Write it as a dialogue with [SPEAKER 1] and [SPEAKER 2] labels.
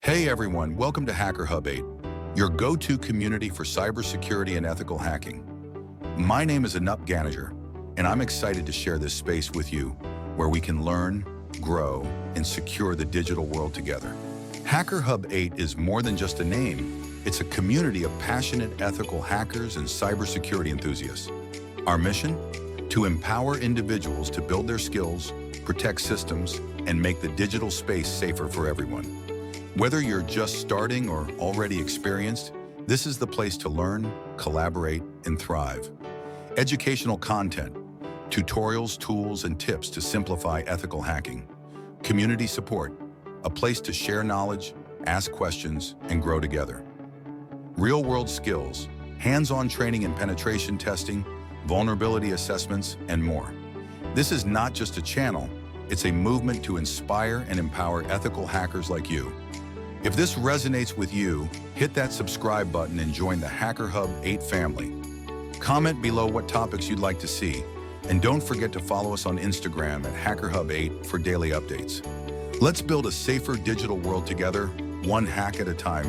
[SPEAKER 1] Hey everyone, welcome to HackerHub8, your go-to community for cybersecurity and ethical hacking. My name is Anup Ganager, and I'm excited to share this space with you where we can learn, grow, and secure the digital world together. HackerHub8 is more than just a name, it's a community of passionate ethical hackers and cybersecurity enthusiasts. Our mission? To empower individuals to build their skills, protect systems, and make the digital space safer for everyone. Whether you're just starting or already experienced, this is the place to learn, collaborate, and thrive. Educational content, tutorials, tools, and tips to simplify ethical hacking. Community support, a place to share knowledge, ask questions, and grow together. Real-world skills, hands-on training and penetration testing, vulnerability assessments, and more. This is not just a channel, it's a movement to inspire and empower ethical hackers like you. If this resonates with you, hit that subscribe button and join the HackerHub8 family. Comment below what topics you'd like to see, and don't forget to follow us on Instagram at HackerHub8 for daily updates. Let's build a safer digital world together, one hack at a time.